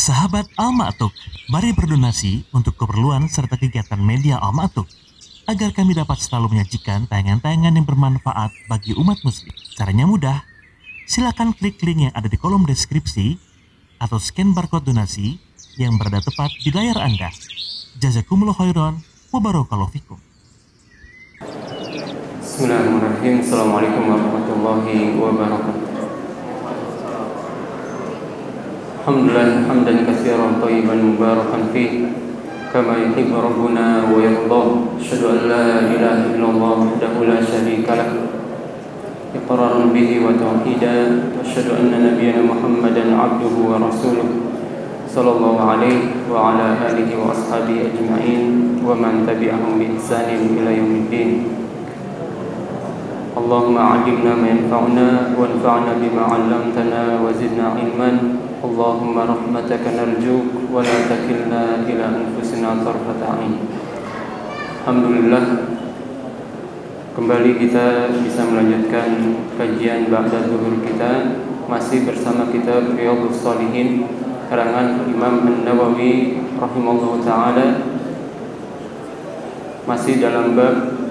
Sahabat Al-Ma'tuk, mari berdonasi untuk keperluan serta kegiatan media Al-Ma'tuk agar kami dapat selalu menyajikan tayangan-tayangan yang bermanfaat bagi umat muslim. Caranya mudah, silakan klik link yang ada di kolom deskripsi atau scan barcode donasi yang berada tepat di layar Anda. Jazakumullah khairan wa barakallahu fikum. Bismillahirrahmanirrahim. Assalamualaikum warahmatullahi wabarakatuh. Alhamdulillah hamdan katsiran thayyiban mubarakan fih kama yuhibbu rabbuna wa yarda. Asyhadu an la ilaha illallah wahdahu la syarika lah iqraran bihi wa tauhidan. Asyhadu anna nabiyyana Muhammadan abduhu wa rasuluh sallallahu alaihi wa ala alihi wa ashabihi ajma'in wa man tabi'ahum bi ihsanin ila yaumiddin. Allahumma 'allimna ma yanfa'una wanfa'na bima 'allamtana wa zidna 'ilman. Allahumma rahmataka narjuk wa la takilna ila anfusina tarfata 'ain. Alhamdulillah, kembali kita bisa melanjutkan kajian ba'da zuhur kita masih bersama kitab Riyadhus Shalihin karangan Imam An-Nawawi rahimallahu taala, masih dalam bab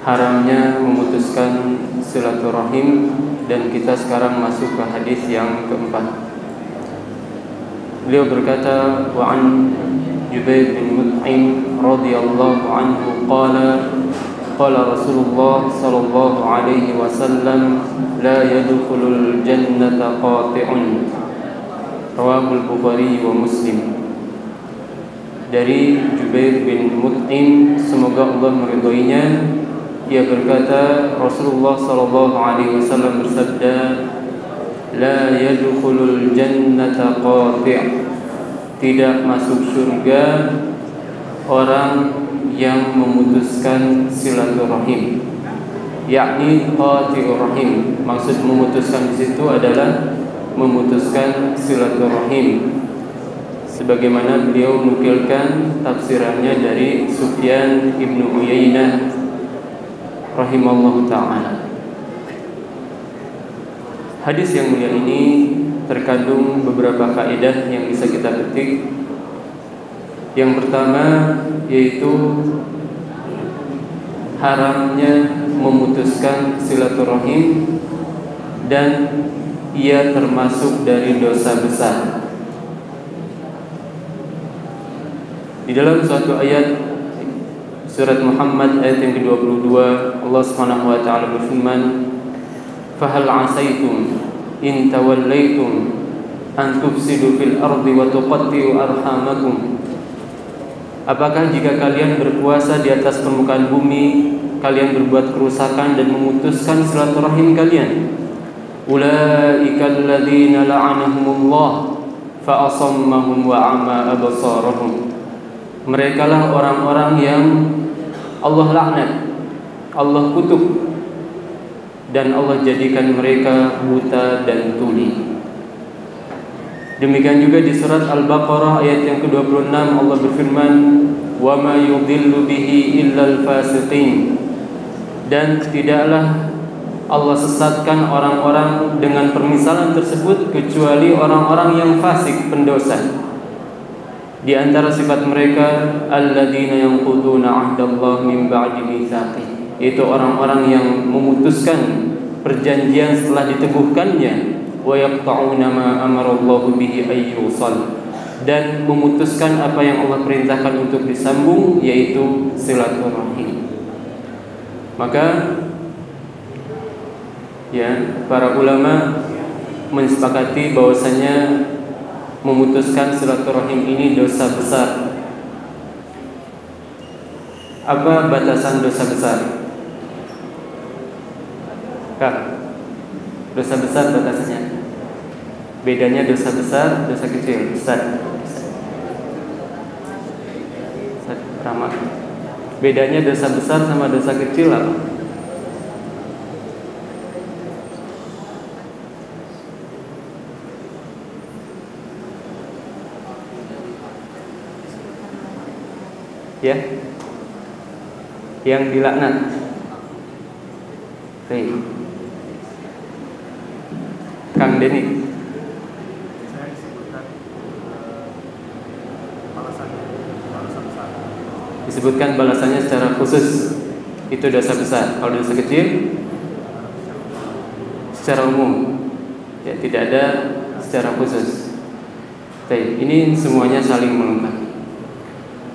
haramnya memutuskan silaturahim, dan kita sekarang masuk ke hadis yang keempat. Beliau berkata, wa an Jubair bin Mut'im radhiyallahu anhu qala qala Rasulullah sallallahu alaihi wasallam la yadkhulul jannata qati'un. Rawahul Bukhari wa Muslim. Dari Jubair bin Mut'im, semoga Allah meridhoinya, ia berkata, Rasulullah sallallahu alaihi wasallam bersabda, la yadkhulul jannata qati', tidak masuk surga orang yang memutuskan silaturahim, yakni qati'ur rahim. Maksud memutuskan di situ adalah memutuskan silaturahim, sebagaimana beliau nukilkan tafsirannya dari Sufyan ibnu Uyainah rahimallahu ta'ala. Hadis yang mulia ini terkandung beberapa kaidah yang bisa kita petik. Yang pertama yaitu haramnya memutuskan silaturahim, dan ia termasuk dari dosa besar. Di dalam suatu ayat Surat Muhammad ayat yang ke-22, Allah Subhanahu wa taala berfirman, "Fahal 'asaitum in tawallaitum an tufsidu fil ardi wa tuqatti'u arhamakum?" Apakah jika kalian berkuasa di atas permukaan bumi, kalian berbuat kerusakan dan memutuskan silaturahim kalian? Ulaikal ladzina la'anahumullah fa asammahum wa 'ama absarahum. Merekalah orang-orang yang Allah laknat, Allah kutuk, dan Allah jadikan mereka buta dan tuli. Demikian juga di surat Al-Baqarah ayat yang ke-26, Allah berfirman, wa ma yudhillu bihi illal fasiqin, dan tidaklah Allah sesatkan orang-orang dengan permisalan tersebut kecuali orang-orang yang fasik, pendosa. Di antara sifat mereka, alladzina yanquduna 'ahdallahi min ba'di mitsaqih, itu orang-orang yang memutuskan perjanjian setelah diteguhkannya, wa yaqta'una ma amarallahu bihi ay yusal, dan memutuskan apa yang Allah perintahkan untuk disambung, yaitu silaturahim. Maka para ulama mensepakati bahwasanya memutuskan silaturahim ini dosa besar. Apa batasan dosa besar? Kak, dosa besar batasannya? Bedanya dosa besar, dosa kecil, besar. Sama. Bedanya dosa besar sama dosa kecil apa? Ya, yang dilaknat. Baik. Kang Denny. disebutkan balasannya secara khusus. Itu dosa besar. Kalau dosa kecil secara umum, ya tidak ada secara khusus. Baik, ini semuanya saling melengkapi.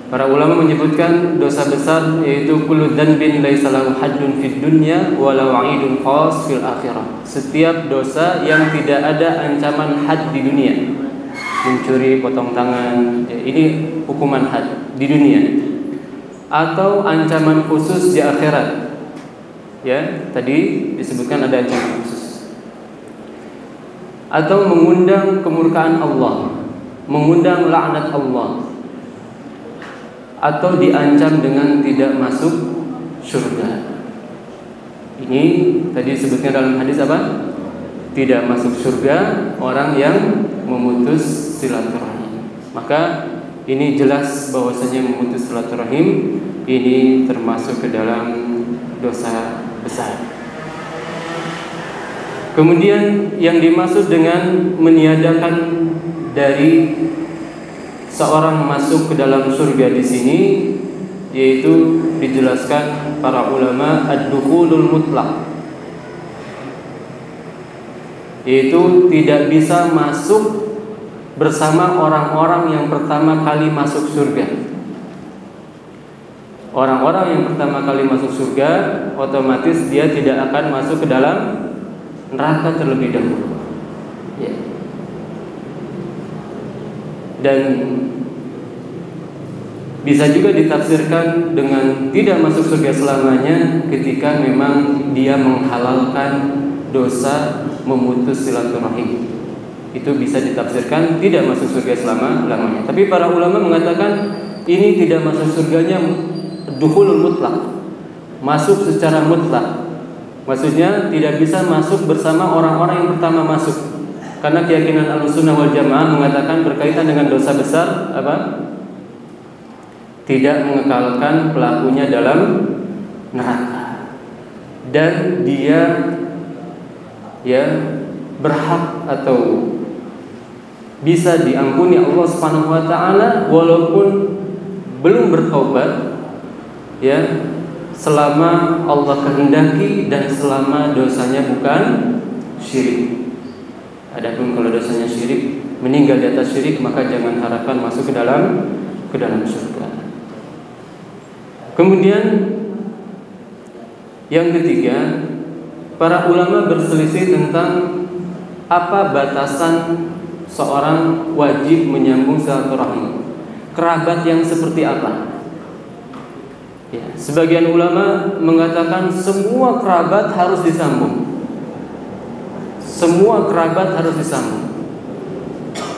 Para ulama menyebutkan dosa besar yaitu kullu dzanbin laisa lahu haddun fid dunya wa la wa'idun khas fil akhirah. Setiap dosa yang tidak ada ancaman had di dunia. Mencuri, potong tangan, ya, ini hukuman had di dunia. Atau ancaman khusus di akhirat. Ya, tadi disebutkan ada ancaman khusus. Atau mengundang kemurkaan Allah, mengundang laknat Allah, atau diancam dengan tidak masuk surga. Ini tadi disebutkan dalam hadis apa? Tidak masuk surga orang yang memutus silaturahim. Maka ini jelas bahwasanya memutus silaturahim ini termasuk ke dalam dosa besar. Kemudian yang dimaksud dengan meniadakan dari seorang masuk ke dalam surga di sini yaitu dijelaskan para ulama ad-dukhulul mutlaq, yaitu tidak bisa masuk bersama orang-orang yang pertama kali masuk surga. Orang-orang yang pertama kali masuk surga otomatis dia tidak akan masuk ke dalam neraka terlebih dahulu, ya. Dan bisa juga ditafsirkan dengan tidak masuk surga selamanya ketika memang dia menghalalkan dosa memutus silaturahim. Itu bisa ditafsirkan tidak masuk surga selama-lamanya. Tapi para ulama mengatakan ini tidak masuk surganya dukhulul mutlak, masuk secara mutlak. Maksudnya tidak bisa masuk bersama orang-orang yang pertama masuk. Karena keyakinan Ahlussunnah wal Jamaah mengatakan berkaitan dengan dosa besar apa? Tidak mengekalkan pelakunya dalam neraka. Dan dia ya berhak atau bisa diampuni Allah Subhanahu wa taala walaupun belum bertaubat, ya, selama Allah kehendaki dan selama dosanya bukan syirik. Adapun kalau dosanya syirik, meninggal di atas syirik, maka jangan harapkan masuk ke dalam surga. Kemudian yang ketiga, para ulama berselisih tentang apa batasan seorang wajib menyambung silaturahim. Kerabat yang seperti apa? Ya, sebagian ulama mengatakan semua kerabat harus disambung. Semua kerabat harus disambung.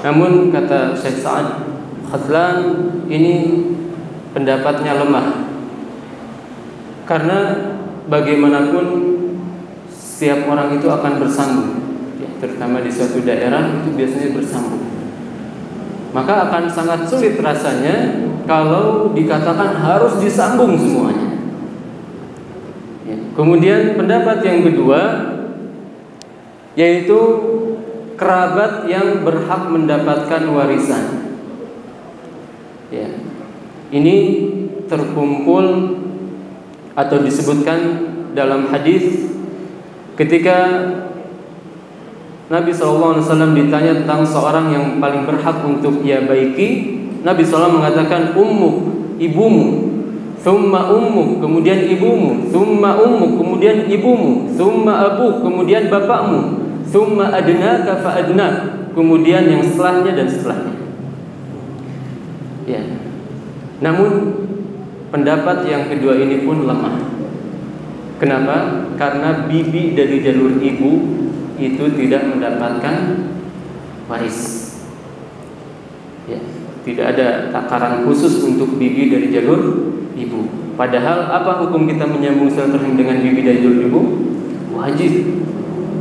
Namun kata Syekh Sa'ad Khadlan ini pendapatnya lemah. Karena bagaimanapun setiap orang itu akan bersambung, ya, terutama di suatu daerah itu biasanya bersambung. Maka akan sangat sulit rasanya kalau dikatakan harus disambung semuanya. Ya. Kemudian pendapat yang kedua yaitu kerabat yang berhak mendapatkan warisan. Ya. Ini terkumpul atau disebutkan dalam hadis ketika Nabi SAW ditanya tentang seorang yang paling berhak untuk ia baiki, Nabi SAW mengatakan ummuk, ibumu, thumma ummuk, kemudian ibumu, thumma ummuk, kemudian ibumu, thumma abuk, kemudian bapakmu, thumma adnaka fa adnak, kemudian yang setelahnya dan setelahnya. Ya. Namun pendapat yang kedua ini pun lemah. Kenapa? Karena bibi dari jalur ibu itu tidak mendapatkan waris. Ya, tidak ada takaran khusus untuk bibi dari jalur ibu. Padahal apa hukum kita menyambung silaturahim dengan bibi dari jalur ibu? Wajib.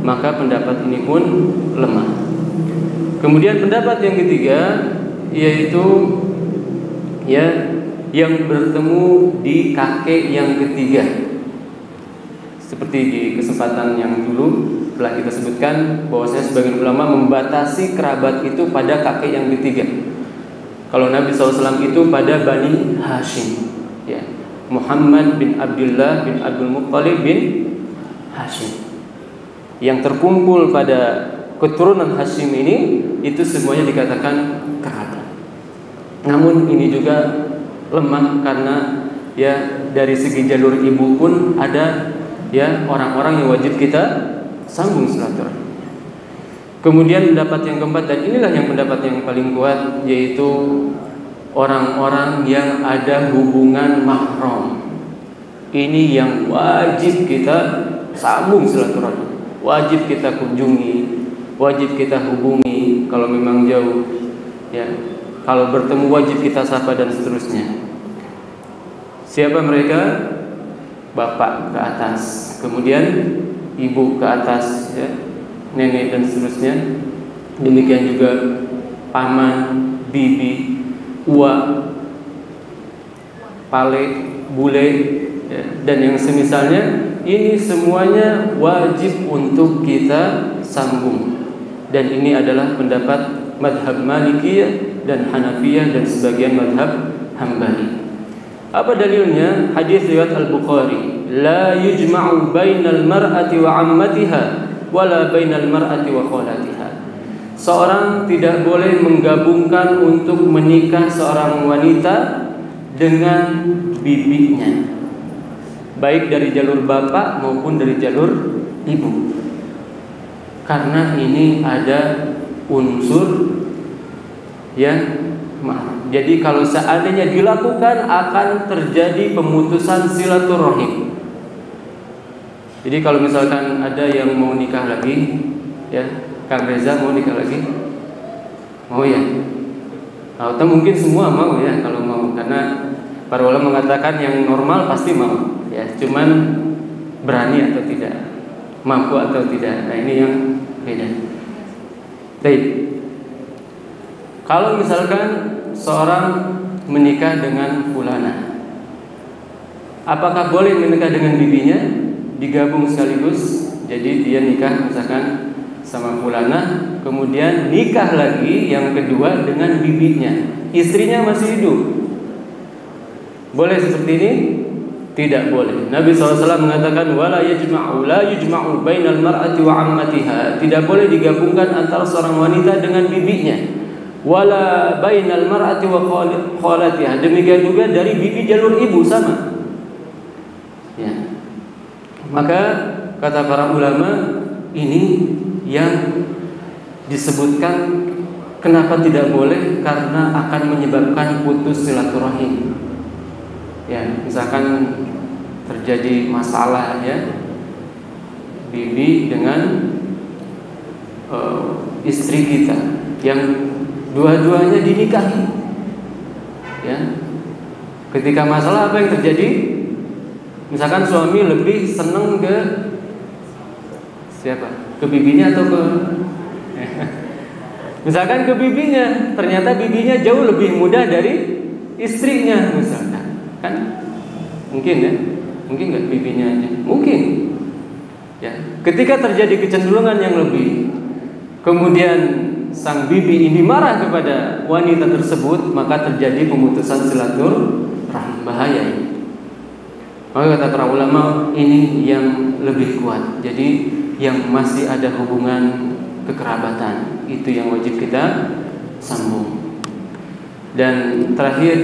Maka pendapat ini pun lemah. Kemudian pendapat yang ketiga yaitu ya yang bertemu di kakek yang ketiga. Seperti di kesempatan yang dulu telah kita sebutkan bahwasanya sebagian ulama membatasi kerabat itu pada kakek yang ketiga. Kalau Nabi SAW itu pada Bani Hashim, ya, Muhammad bin Abdullah bin Abdul Muttalib bin Hashim. Yang terkumpul pada keturunan Hashim ini itu semuanya dikatakan kerabat. Namun ini juga lemah karena ya dari segi jalur ibu pun ada ya orang-orang yang wajib kita sambung silaturahim. Kemudian pendapat yang keempat, dan inilah yang pendapat yang paling kuat, yaitu orang-orang yang ada hubungan mahram. Ini yang wajib kita sambung silaturahim, wajib kita kunjungi, wajib kita hubungi kalau memang jauh ya. Kalau bertemu wajib kita sapa dan seterusnya. Siapa mereka? Bapak ke atas, kemudian ibu ke atas ya, nenek dan seterusnya. Demikian juga paman, bibi, uak, pale, bule ya, dan yang semisalnya. Ini semuanya wajib untuk kita sambung. Dan ini adalah pendapat madhab Malikiyah dan Hanafiyah dan sebagian madhab Hambali. Apa dalilnya? Hadis riwayat Al-Bukhari, la yujma'u bainal mar'ati wa 'ammatiha wala bainal mar'ati wa khalatiha. Seorang tidak boleh menggabungkan untuk menikah seorang wanita dengan bibinya, baik dari jalur bapak maupun dari jalur ibu. Karena ini ada unsur ya mahram. Jadi kalau seandainya dilakukan akan terjadi pemutusan silaturahim. Jadi kalau misalkan ada yang mau nikah lagi ya, Kang Reza mau nikah lagi? Mau ya? Atau mungkin semua mau ya, kalau mau, karena para ulama mengatakan yang normal pasti mau ya, cuman berani atau tidak, mampu atau tidak. Nah ini yang beda. Baik. Kalau misalkan seorang menikah dengan fulana, apakah boleh menikah dengan bibinya? Digabung sekaligus. Jadi dia nikah misalkan sama fulana, kemudian nikah lagi yang kedua dengan bibinya, istrinya masih hidup. Boleh seperti ini? Tidak boleh. Nabi SAW mengatakan wala yajma'u la yujma'u bainal mar'ati wa 'ammatiha. Tidak boleh digabungkan antara seorang wanita dengan bibinya. Wala bainal mar'ati wa khalatiha. Demikian juga dari bibi jalur ibu sama. Ya. Maka kata para ulama, ini yang disebutkan kenapa tidak boleh, karena akan menyebabkan putus silaturahim. Ya, misalkan terjadi masalah ya, bibi dengan istri kita yang dua-duanya dinikahi ya. Ketika masalah apa yang terjadi? Misalkan suami lebih seneng ke siapa? Ke bibinya atau ke misalkan ke bibinya, ternyata bibinya jauh lebih muda dari istrinya misalkan. Kan mungkin ya, mungkin nggak bibinya aja, mungkin ya. Ketika terjadi kecenderungan yang lebih, kemudian sang bibi ini marah kepada wanita tersebut, maka terjadi pemutusan silaturahim. Bahaya ini. Maka kata para ulama, ini yang lebih kuat. Jadi yang masih ada hubungan kekerabatan, itu yang wajib kita sambung. Dan terakhir,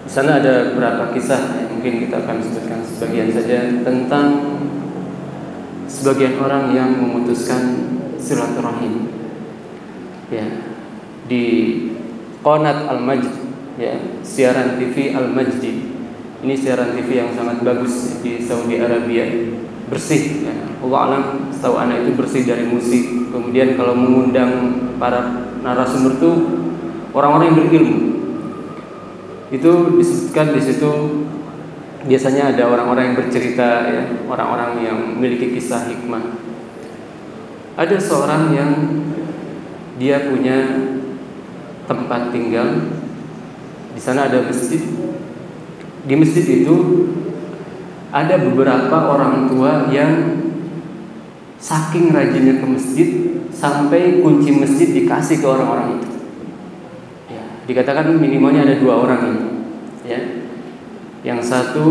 di sana ada beberapa kisah, mungkin kita akan sebutkan sebagian saja, tentang sebagian orang yang memutuskan silaturahim. Ya, di Qonat Al-Majd, ya, siaran TV Al-Majdi. Ini siaran TV yang sangat bagus di Saudi Arabia, bersih. Ya. Allah alam, setahu anak itu bersih dari musik. Kemudian kalau mengundang para narasumber itu orang-orang yang berilmu. Itu disebutkan di situ biasanya ada orang-orang yang bercerita, ya, orang-orang yang memiliki kisah hikmah. Ada seorang yang dia punya tempat tinggal, di sana ada masjid. Di masjid itu ada beberapa orang tua yang saking rajinnya ke masjid sampai kunci masjid dikasih ke orang-orang itu. Ya, dikatakan minimalnya ada 2 orang ini. Ya. Yang satu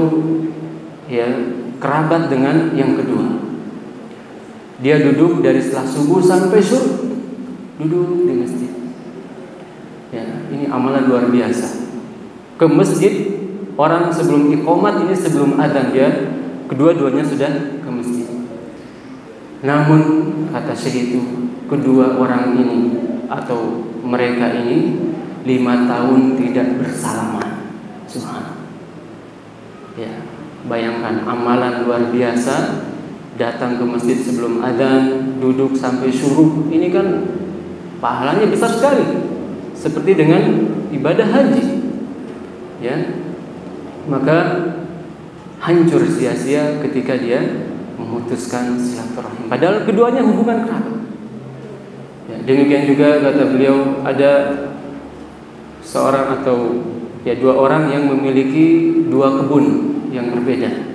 ya kerabat dengan yang kedua. Dia duduk dari setelah subuh sampai syuruk, duduk di masjid. Ya, ini amalan luar biasa. Ke masjid, orang sebelum iqamat ini, sebelum adzan dia kedua-duanya sudah ke masjid. Namun kata Syekh itu, kedua orang ini atau mereka ini 5 tahun tidak bersalaman. Subhanallah. Ya, bayangkan amalan luar biasa, datang ke masjid sebelum adzan, duduk sampai syuruk. Ini kan pahalanya besar sekali. Seperti dengan ibadah haji. Ya. Maka hancur sia-sia ketika dia memutuskan silaturahim. Padahal keduanya hubungan kerabat. Ya, demikian juga kata beliau, ada seorang atau ya 2 orang yang memiliki 2 kebun yang berbeda.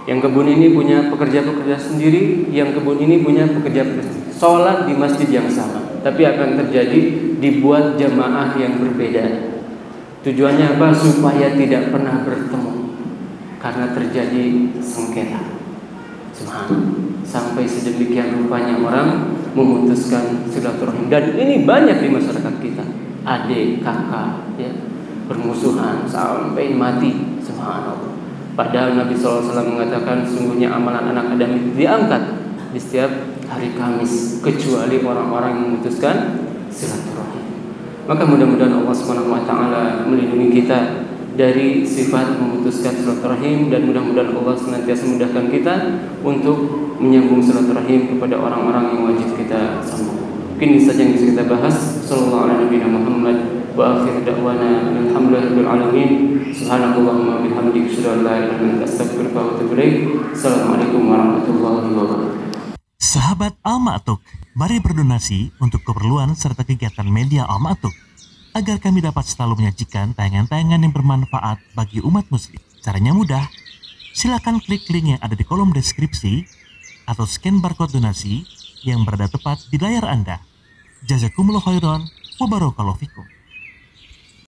Yang kebun ini punya pekerja-pekerja sendiri, yang kebun ini punya pekerja-pekerja sendiri. Sholat di masjid yang sama, tapi akan terjadi dibuat jamaah yang berbeda. Tujuannya apa? Supaya tidak pernah bertemu, karena terjadi sengketa. Subhanallah. Sampai sedemikian rupanya orang memutuskan silaturahim. Dan ini banyak di masyarakat kita. Adik, kakak, ya, bermusuhan sampai mati. Subhanallah. Padahal Nabi SAW mengatakan sungguhnya amalan anak Adam itu diangkat di setiap hari Kamis, kecuali orang-orang yang memutuskan silaturahim. Maka mudah-mudahan Allah SWT melindungi kita dari sifat memutuskan silaturahim, dan mudah-mudahan Allah senantiasa memudahkan kita untuk menyambung silaturahim kepada orang-orang yang wajib kita sambung. Mungkin ini saja yang bisa kita bahas. Sallallahu alaihi Muhammad wa akhir da'wana alhamdulillahirabbil alamin. Subhanakallahumma bihamdika asyhadu an la ilaha illa anta astaghfiruka wa atubu ilaik. Assalamualaikum warahmatullahi wabarakatuh. Sahabat Al-Ma'tuk, mari berdonasi untuk keperluan serta kegiatan media Al-Ma'tuk agar kami dapat selalu menyajikan tayangan-tayangan yang bermanfaat bagi umat muslim. Caranya mudah. Silakan klik link yang ada di kolom deskripsi atau scan barcode donasi yang berada tepat di layar Anda. Jazakumullah khairan wa barakallahu fikum.